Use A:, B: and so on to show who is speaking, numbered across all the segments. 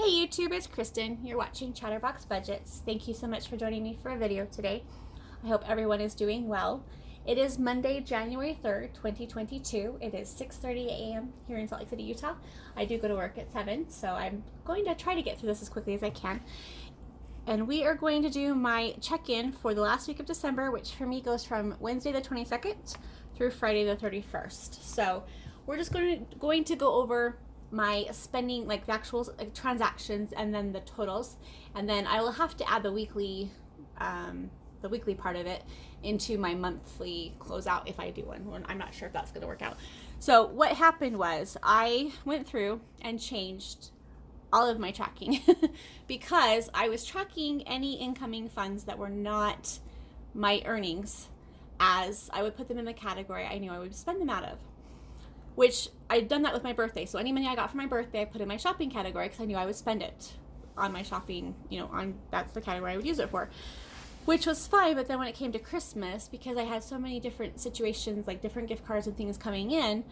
A: Hey YouTube, it's Kristen. You're watching Chatterbox Budgets. Thank you so much for joining me for a video today. I hope everyone is doing well. It is Monday, January 3rd, 2022. It is 6:30 a.m. here in Salt Lake City, Utah. I do go to work at 7, so I'm going to try to get through this as quickly as I can. And we are going to do my check-in for the last week of December, which for me goes from Wednesday the 22nd through Friday the 31st. So we're just going to go over my spending, like the actual transactions, and then the totals, and then I will have to add the weekly part of it into my monthly closeout if I do one. I'm not sure if that's going to work out. So what happened was I went through and changed all of my tracking because I was tracking any incoming funds that were not my earnings, as I would put them in the category I knew I would spend them out of, which I'd done that with my birthday. So any money I got for my birthday, I put in my shopping category because I knew I would spend it on my shopping, that's the category I would use it for, which was fine. But then when it came to Christmas, because I had so many different situations, like different gift cards and things coming in,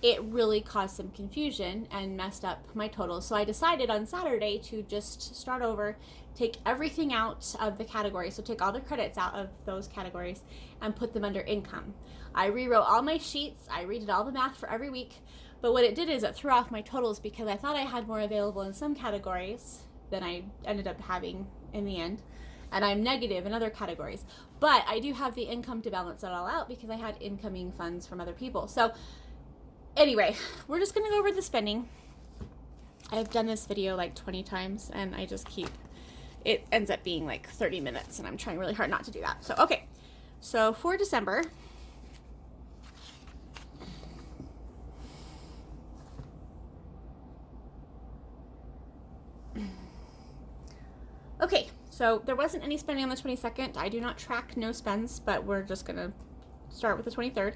A: it really caused some confusion and messed up my totals. So I decided on Saturday to just start over, take everything out of the category. So take all the credits out of those categories and put them under income. I rewrote all my sheets. I redid all the math for every week. But what it did is it threw off my totals because I thought I had more available in some categories than I ended up having in the end. And I'm negative in other categories. But I do have the income to balance it all out because I had incoming funds from other people. So anyway, we're just going to go over the spending. I've done this video like 20 times and I just it ends up being like 30 minutes and I'm trying really hard not to do that. So, okay. So for December, okay, so there wasn't any spending on the 22nd. I do not track no spends, but we're just going to start with the 23rd.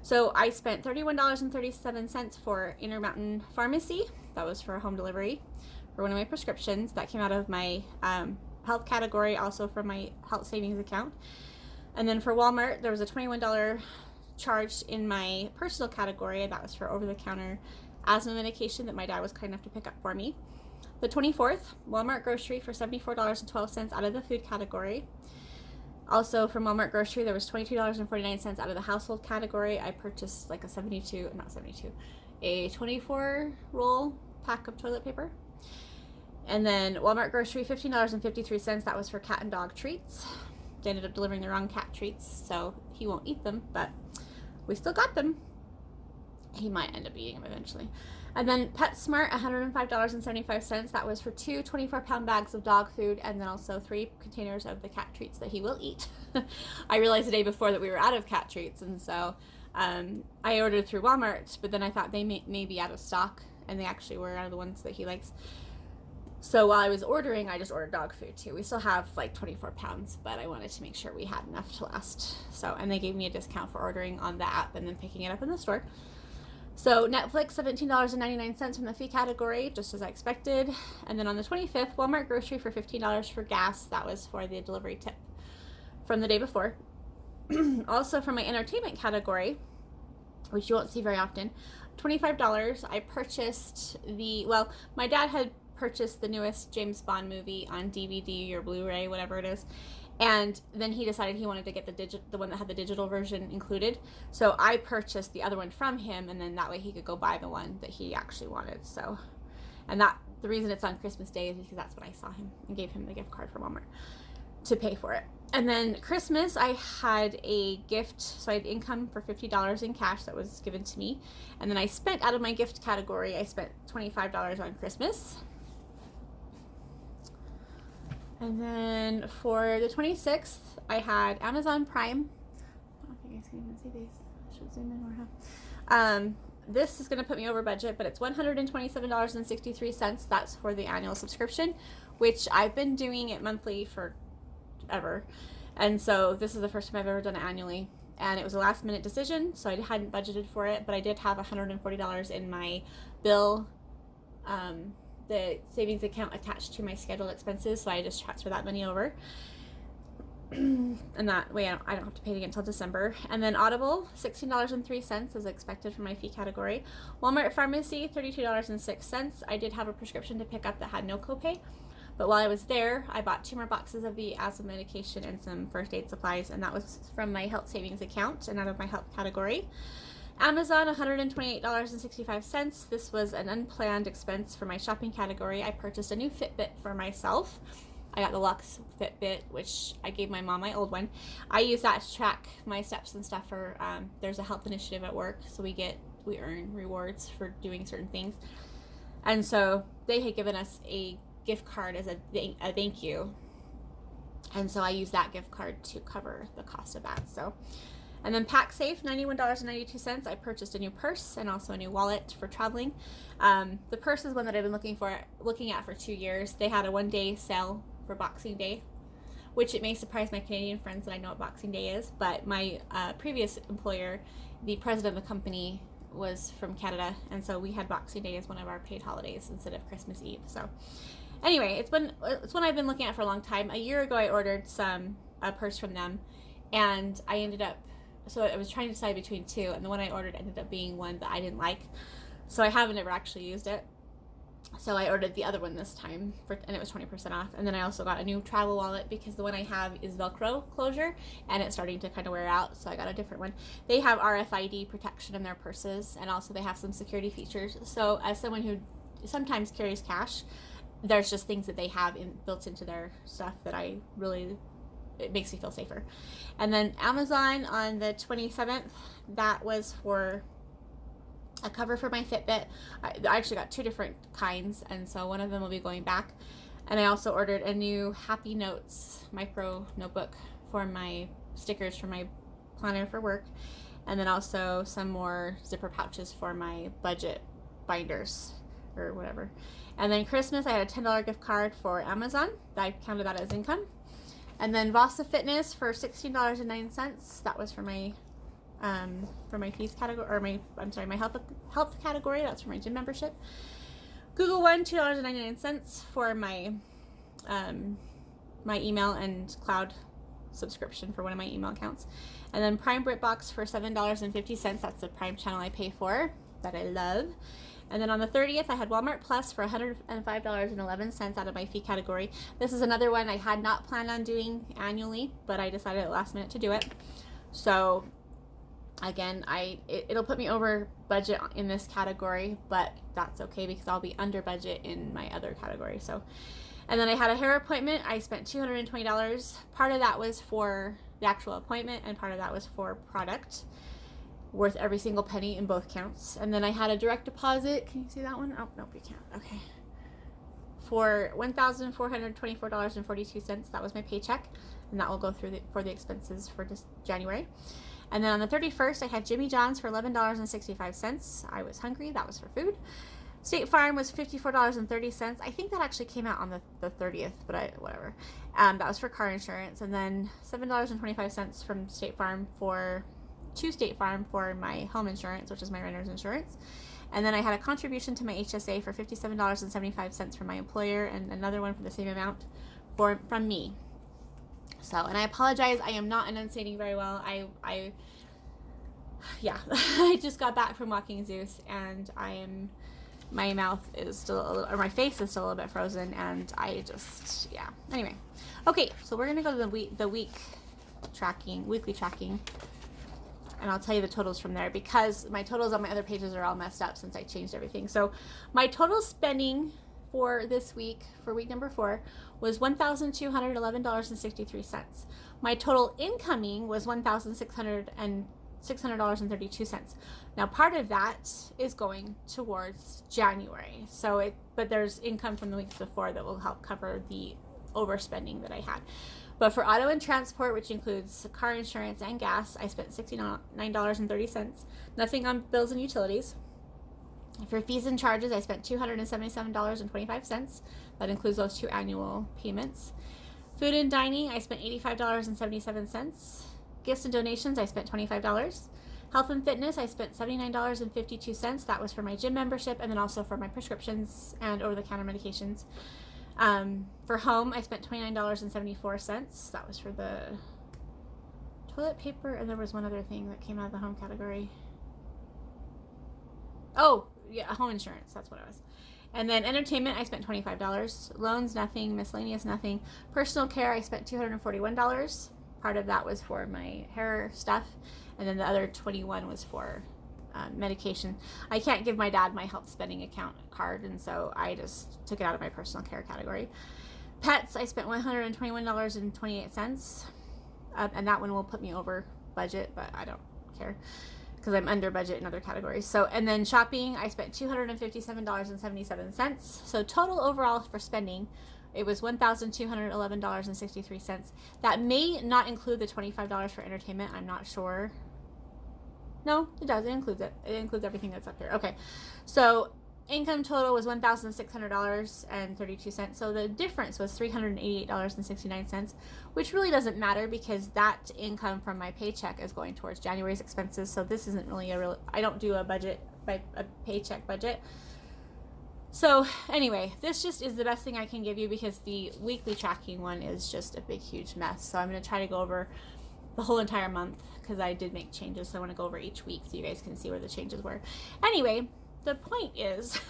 A: So I spent $31.37 for Intermountain Pharmacy. That was for a home delivery for one of my prescriptions. That came out of my health category, also from my health savings account. And then for Walmart, there was a $21 charge in my personal category. That was for over-the-counter asthma medication that my dad was kind enough to pick up for me. The 24th, Walmart grocery for $74.12 out of the food category. Also from Walmart grocery, there was $22.49 out of the household category. I purchased like a 24 roll pack of toilet paper. And then Walmart grocery, $15.53. That was for cat and dog treats. They ended up delivering the wrong cat treats, so he won't eat them, but we still got them. He might end up eating them eventually. And then PetSmart, $105.75. That was for two 24-pound bags of dog food and then also 3 containers of the cat treats that he will eat. I realized the day before that we were out of cat treats, and so I ordered through Walmart, but then I thought they may be out of stock, and they actually were out of the ones that he likes. So while I was ordering, I just ordered dog food too. We still have like 24 pounds, but I wanted to make sure we had enough to last. So, and they gave me a discount for ordering on the app and then picking it up in the store. So Netflix, $17.99 from the fee category, just as I expected. And then on the 25th, Walmart grocery for $15 for gas. That was for the delivery tip from the day before. Also from my entertainment category, which you won't see very often, $25. I purchased my dad had purchased the newest James Bond movie on DVD or Blu-ray, whatever it is. And then he decided he wanted to get the one that had the digital version included. So I purchased the other one from him, and then that way he could go buy the one that he actually wanted. So, and the reason it's on Christmas Day is because that's when I saw him and gave him the gift card from Walmart to pay for it. And then Christmas, I had a gift, so I had income for $50 in cash that was given to me. And then I spent out of my gift category, I spent $25 on Christmas. And then for the 26th, I had Amazon Prime. I don't think you guys can even see these. I should zoom in more. This is going to put me over budget, but it's $127.63. That's for the annual subscription, which I've been doing it monthly forever. And so this is the first time I've ever done it annually. And it was a last minute decision, so I hadn't budgeted for it, but I did have $140 in my bill, the savings account attached to my scheduled expenses, so I just transfer that money over. and that way I don't have to pay it again until December. And then Audible, $16.03 as expected for my fee category. Walmart Pharmacy, $32.06. I did have a prescription to pick up that had no copay, but while I was there, I bought 2 more boxes of the asthma medication and some first aid supplies, and that was from my health savings account and out of my health category. Amazon, $128.65. This was an unplanned expense for my shopping category. I purchased a new Fitbit for myself. I got the Luxe Fitbit, which I gave my mom my old one. I use that to track my steps and stuff for, there's a health initiative at work, so we earn rewards for doing certain things. And so they had given us a gift card as a thank you. And so I used that gift card to cover the cost of that. So, and then PackSafe, $91.92. I purchased a new purse and also a new wallet for traveling. The purse is one that I've been looking at for 2 years. They had a 1-day sale for Boxing Day, which it may surprise my Canadian friends that I know what Boxing Day is, but my previous employer, the president of the company, was from Canada, and so we had Boxing Day as one of our paid holidays instead of Christmas Eve. So anyway, it's one I've been looking at for a long time. A year ago I ordered a purse from them, and I ended up, so I was trying to decide between 2, and the one I ordered ended up being one that I didn't like, so I haven't ever actually used it. So I ordered the other one this time, and it was 20% off. And then I also got a new travel wallet because the one I have is Velcro closure, and it's starting to kind of wear out, so I got a different one. They have RFID protection in their purses, and also they have some security features. So as someone who sometimes carries cash, there's just things that they have built into their stuff that it makes me feel safer. And then Amazon on the 27th, that was for a cover for my Fitbit. I actually got 2 different kinds, and so one of them will be going back. And I also ordered a new Happy Notes micro notebook for my stickers for my planner for work, and then also some more zipper pouches for my budget binders or whatever. And then Christmas, I had a $10 gift card for Amazon. I counted that as income. And then Vasa Fitness for $16.09. That was for my fees category, or my health category. That's for my gym membership. Google One, $2.99 for my my email and cloud subscription for one of my email accounts. And then Prime BritBox for $7.50. That's the Prime channel I pay for that I love. And then on the 30th, I had Walmart Plus for $105.11 out of my fee category. This is another one I had not planned on doing annually, but I decided at the last minute to do it. So again, it'll put me over budget in this category, but that's okay because I'll be under budget in my other category. So, and then I had a hair appointment. I spent $220. Part of that was for the actual appointment, and part of that was for product, worth every single penny in both counts. And then I had a direct deposit. Can you see that one? Oh, nope, you can't. Okay. For $1,424.42. That was my paycheck, and that will go through for the expenses for just January. And then on the 31st, I had Jimmy John's for $11.65. I was hungry. That was for food. State Farm was $54.30. I think that actually came out on the 30th, but whatever. That was for car insurance. And then $7.25 from State Farm to State Farm for my home insurance, which is my renter's insurance. And then I had a contribution to my HSA for $57.75 from my employer, and another one for the same amount from me. So, and I apologize, I am not enunciating very well. I just got back from walking Zeus, and my mouth is still my face is still a little bit frozen, and anyway. Okay, so we're gonna go to the weekly tracking, and I'll tell you the totals from there, because my totals on my other pages are all messed up since I changed everything. So my total spending for this week, for week number 4, was $1,211.63. My total incoming was $1,600.32. Now, part of that is going towards January. But there's income from the weeks before that will help cover the overspending that I had. But for auto and transport, which includes car insurance and gas, I spent $69.30. Nothing on bills and utilities. For fees and charges, I spent $277.25. That includes those 2 annual payments. Food and dining, I spent $85.77. Gifts and donations, I spent $25. Health and fitness, I spent $79.52. That was for my gym membership, and then also for my prescriptions and over-the-counter medications. For home, I spent $29.74. That was for the toilet paper, and there was one other thing that came out of the home category. Oh, yeah, home insurance. That's what it was. And then entertainment, I spent $25. Loans, nothing. Miscellaneous, nothing. Personal care, I spent $241. Part of that was for my hair stuff, and then the other $21 was for medication. I can't give my dad my health spending account card, and so I just took it out of my personal care category. Pets, I spent $121.28, and that one will put me over budget, but I don't care because I'm under budget in other categories. So, and then shopping, I spent $257.77. So total overall for spending, it was $1,211.63. That may not include the $25 for entertainment. I'm not sure. No, it does. It includes it. It includes everything that's up here. Okay. So income total was $1,600.32. So the difference was $388.69, which really doesn't matter because that income from my paycheck is going towards January's expenses. So this isn't really I don't do a budget by a paycheck budget. So anyway, this just is the best thing I can give you because the weekly tracking one is just a big, huge mess. So I'm going to try to go over the whole entire month because I did make changes. So I want to go over each week so you guys can see where the changes were. Anyway, the point is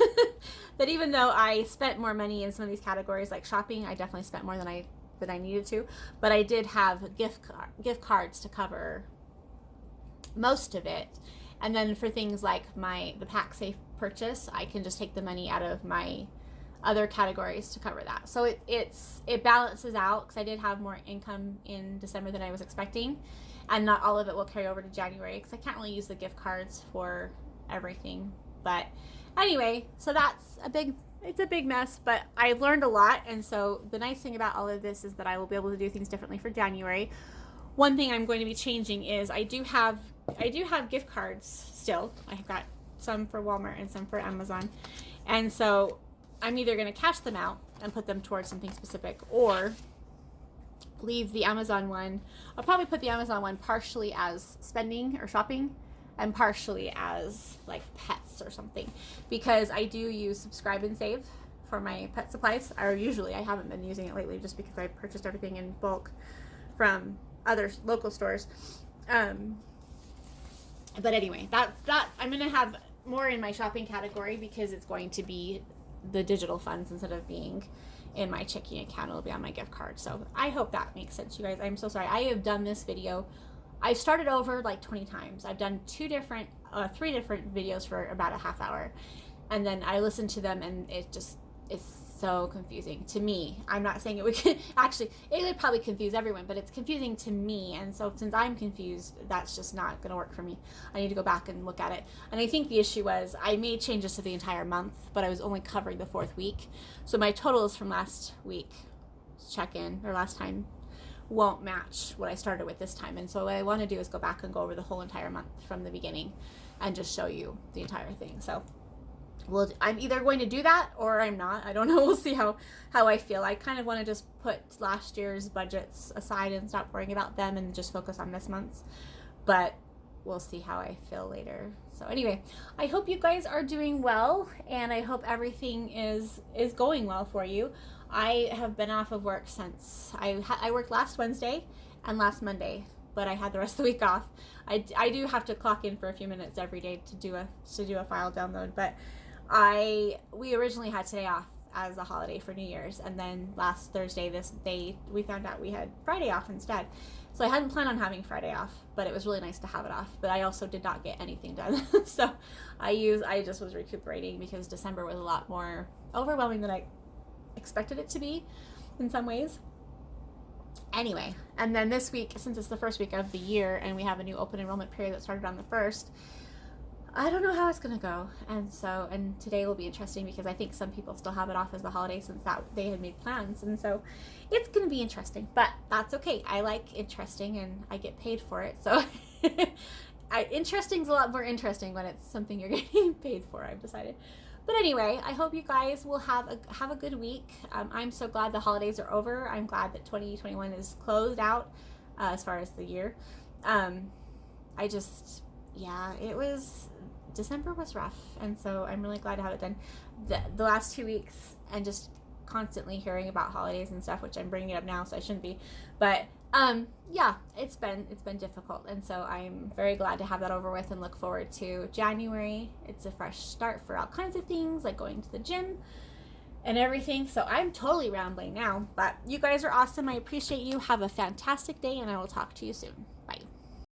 A: that even though I spent more money in some of these categories like shopping, I definitely spent more than I needed to, but I did have gift cards to cover most of it. And then for things like the Pack Safe purchase, I can just take the money out of my other categories to cover that. So it balances out because I did have more income in December than I was expecting, and not all of it will carry over to January because I can't really use the gift cards for everything. But anyway, so it's a big mess, but I've learned a lot. And so the nice thing about all of this is that I will be able to do things differently for January. One thing I'm going to be changing is I do have gift cards still. I've got some for Walmart and some for Amazon. And so I'm either going to cash them out and put them towards something specific or leave the Amazon one. I'll probably put the Amazon one partially as spending or shopping and partially as like pets or something, because I do use Subscribe and Save for my pet supplies. I haven't been using it lately just because I purchased everything in bulk from other local stores. But anyway, that I'm going to have more in my shopping category because it's going to be the digital funds instead of being in my checking account. It'll be on my gift card. So I hope that makes sense, you guys. I'm so sorry. I have done this video. I've started over like 20 times. I've done 3 different videos for about a half hour. And then I listened to them and it's so confusing to me. I'm not saying it would, actually, it would probably confuse everyone, but it's confusing to me. And so since I'm confused, that's just not going to work for me. I need to go back and look at it. And I think the issue was I made changes to the entire month, but I was only covering the 4th week. So my totals from last week check-in or last time won't match what I started with this time. And so what I want to do is go back and go over the whole entire month from the beginning and just show you the entire thing. So I'm either going to do that or I'm not. I don't know. We'll see how I feel. I kind of want to just put last year's budgets aside and stop worrying about them and just focus on this month's. But we'll see how I feel later. So anyway, I hope you guys are doing well, and I hope everything is going well for you. I have been off of work since I worked last Wednesday and last Monday, but I had the rest of the week off. I do have to clock in for a few minutes every day to do a file download, but we originally had today off as a holiday for New Year's, and then last Thursday we found out we had Friday off instead. So I hadn't planned on having Friday off, but it was really nice to have it off. But I also did not get anything done. So I just was recuperating because December was a lot more overwhelming than I expected it to be in some ways. Anyway, and then this week, since it's the first week of the year and we have a new open enrollment period that started on the 1st, I don't know how it's going to go. And today will be interesting because I think some people still have it off as the holiday since they had made plans. And so it's going to be interesting, but that's okay. I like interesting and I get paid for it. So interesting is a lot more interesting when it's something you're getting paid for, I've decided. But anyway, I hope you guys will have a good week. I'm so glad the holidays are over. I'm glad that 2021 is closed out as far as the year. December was rough, and so I'm really glad to have it done. The last 2 weeks and just constantly hearing about holidays and stuff, which I'm bringing it up now, so I shouldn't be. But yeah, it's been difficult, and so I'm very glad to have that over with and look forward to January. It's a fresh start for all kinds of things, like going to the gym and everything. So I'm totally rambling now, but you guys are awesome. I appreciate you. Have a fantastic day, and I will talk to you soon. Bye.